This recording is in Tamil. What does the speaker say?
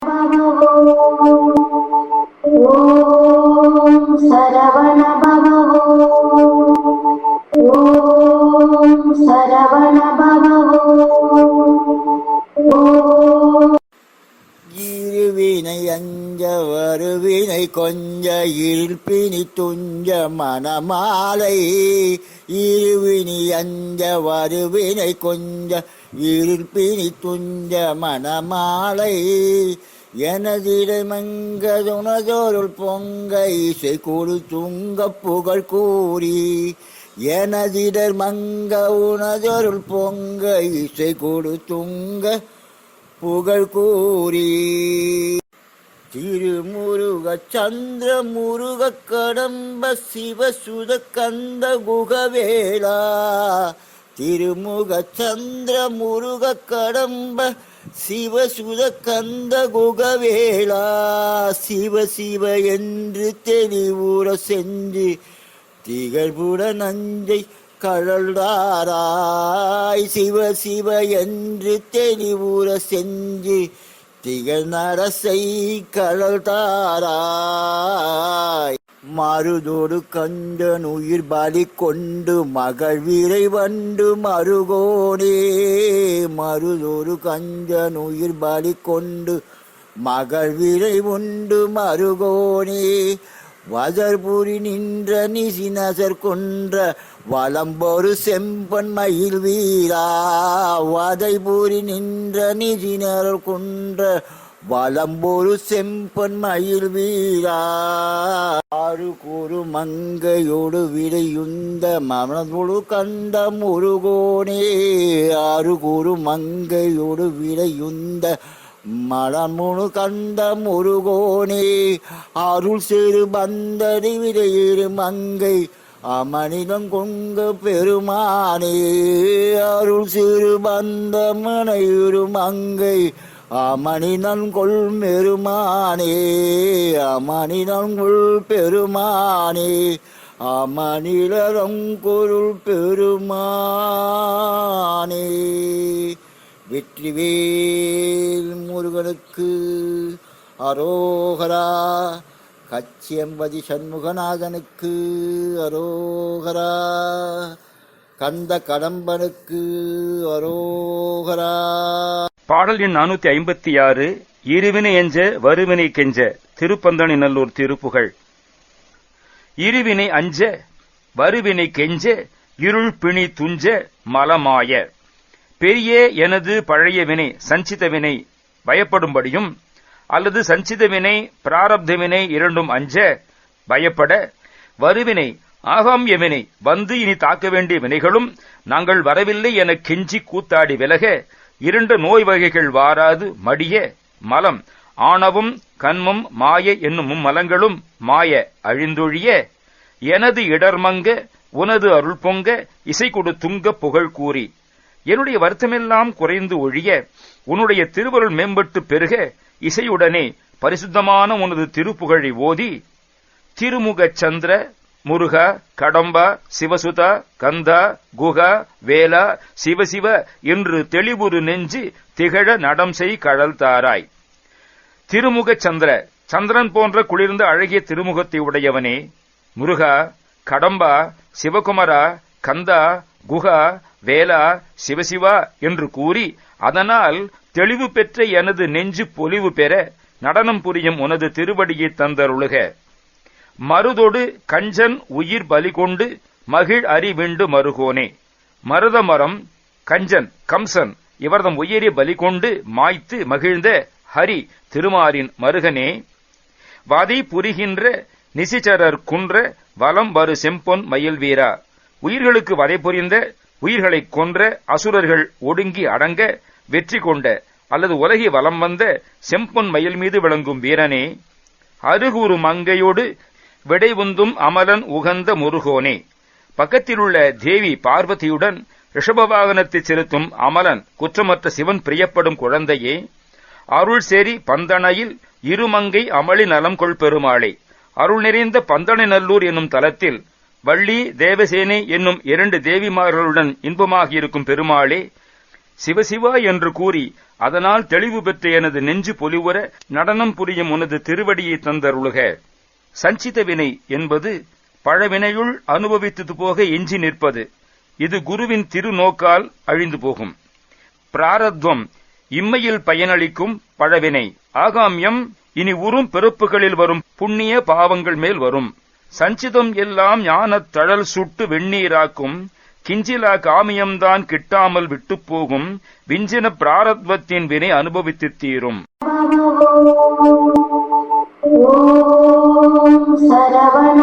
ஓம் சரவண பவ. ஓம் சரவண பவ. இருவினை அஞ்ச வருவினை கொஞ்ச இருப்பினி துஞ்ச மணமாலை. இருவினி அஞ்ச வருவினை கொஞ்ச இருப்பினி துஞ்ச மணமாலை. எனதிடை மங்கதுனதொருள் பொங்க இசை கொடு துங்க புகழ் கூறி. எனதிடர் மங்க உனதொருள் பொங்க இசை கொடு துங்க புகழ் கூறி. திருமுருக சந்திர முருக கடம்ப சிவசுத கந்த குகவேளா. திருமுக சந்திர முருக கடம்ப சிவசுத கந்த குகவேளா. சிவ சிவ என்று தெளிவுற செஞ்சு திகழ்புட நஞ்சை கழல்தாராய். சிவ சிவ என்று தெளிவுற செஞ்சு திகழ் நரசை கழல்தாராய். மருதோடு கஞ்சன் உயிர் பலி கொண்டு மகள் விரை வண்டு மருகோனே. மருதோடு கஞ்சன் உயிர் பலி கொண்டு மகள் விரை உண்டு மருகோனே. வதர்புரி நின்ற நிசிநசர் கொன்ற வலம்பொரு செம்பன் மயில் வீரா. வதைபுரி நின்ற நிசினர் கொன்ற வலம்பொரு செம்பன் மயில் வீரா. ஆறு கூறு மங்கையோடு விடையுந்த மனதொடு கண்ட முருகோனே. ஆறு கூறு மங்கையோடு விடையுந்த மலமுழு கண்ட முருகோனே. அருள் சிறு பந்தடி விடையிரு மங்கை அமனிதம் கொங்க பெருமானே. அருள் சிறு பந்த மனையுரு மங்கை அமனிதன் கொள் பெருமானே. அமனிதன் கொள் பெருமானே. அமனிதம் கொருள் பெருமானே. வெற்றிவேல் முருகனுக்கு அரோகரா. கச்சியம்பதி சண்முகநாதனுக்கு அரோகரா. கந்த கடம்பனுக்கு அரோகரா. பாடல் எண் 456. இருவினை எஞ்ச வருவினை கெஞ்ச. திருப்பந்தணி நல்லூர் திருப்புகழ். இருவினை அஞ்ச வருவினை கெஞ்ச இருள் பிணி துஞ்ச மலமாய. பெரிய எனது பழைய வினை சஞ்சித வினை பயப்படும்படியும் அல்லது சஞ்சித வினை பிராரப்த வினை இரண்டும் அஞ்ச பயப்பட, வருவினை ஆகாம் எவினை வந்து இனி தாக்க வேண்டிய வினைகளும் நாங்கள் வரவில்லை என கெஞ்சி கூத்தாடி விலக, இரண்டு நோய் வகைகள் வாராது மடிய மலம் ஆணவம் கண்மம் மாய என்னும் மலங்களும் மாய அழிந்தொழிய, எனது இடர்மங்க உனது அருள் பொங்க இசை கொடு துங்க புகழ் கூறி. என்னுடைய வருத்தமெல்லாம் குறைந்து ஒழிய உன்னுடைய திருவருள் மேம்பட்டு பெருக இசையுடனே பரிசுத்தமான உனது திருப்புகழை ஓதி. திருமுக சந்திர முருகா கடம்பா சிவசுதா கந்தா குகா வேலா சிவசிவ என்று தெளிவுறு நெஞ்சு திகழ நடம் செய் கழல் தாராய். திருமுக சந்திர சந்திரன் போன்ற குளிர்ந்த அழகிய திருமுகத்தை உடையவனே. முருகா கடம்பா சிவகுமரா கந்தா குகா வேலா சிவசிவா என்று கூறி, அதனால் தெளிவு பெற்ற எனது நெஞ்சு பொலிவு பெற நடனம் புரியும் உனது திருவடியை தந்தருளுக. மருதொடு கஞ்சன் உயிர் பலி கொண்டு மகிழ் அறிவிண்டு மருகோனே. மருத மரம் கஞ்சன் கம்சன் இவர்தம் உயிரை பலி கொண்டு மாய்த்து மகிழ்ந்த ஹரி திருமாரின் மருகனே. வதை புரிகின்ற நிசிச்சரர் குன்ற வலம் வரு செம்பொன் மயில் வீரா. உயிர்களுக்கு வதை புரிந்த உயிர்களைக் கொன்ற அசுரர்கள் ஒடுங்கி அடங்க வெற்றி கொண்ட அல்லது உலகி வலம் வந்த செம்பொன் மயில் மீது விளங்கும் வீரனே. அருகூறு மங்கையோடு விடைவுந்தும் அமலன் உகந்த முருகோனே. பக்கத்திலுள்ள தேவி பார்வதியுடன் ரிஷபவாகனத்தை செலுத்தும் அமலன் குற்றமற்ற சிவன் பிரியப்படும் குழந்தையே. அருள் சேரி பந்தனையில் இருமங்கை அமளி நலம் கொள் பெருமாளே. அருள் நிறைந்த பந்தனை நல்லூர் என்னும் தலத்தில் வள்ளி தேவசேனை என்னும் இரண்டு தேவிமார்களுடன் இன்பமாகியிருக்கும் பெருமாளே. சிவசிவா என்று கூறி அதனால் தெளிவு பெற்ற எனது நெஞ்சு பொலிவுற நடனம் புரியும் உனது திருவடியை தந்தருளுக. சஞ்சித வினை என்பது பழவினையுள் அனுபவித்தது போக எஞ்சி நிற்பது. இது குருவின் திருநோக்கால் அழிந்து போகும். பிராரத்வம் இம்மையில் பயனளிக்கும் பழவினை. ஆகாமியம் இனி உறும் பிறப்புகளில் வரும் புண்ணிய பாவங்கள் மேல் வரும். சஞ்சிதம் எல்லாம் ஞானத் தழல் சுட்டு வெந்நீராக்கும். கிஞ்சிலா காமியம்தான் கிட்டாமல் விட்டு போகும். விஞ்சின பிராரத்வத்தின் வினை அனுபவித்து தீரும். ஓம் சரவண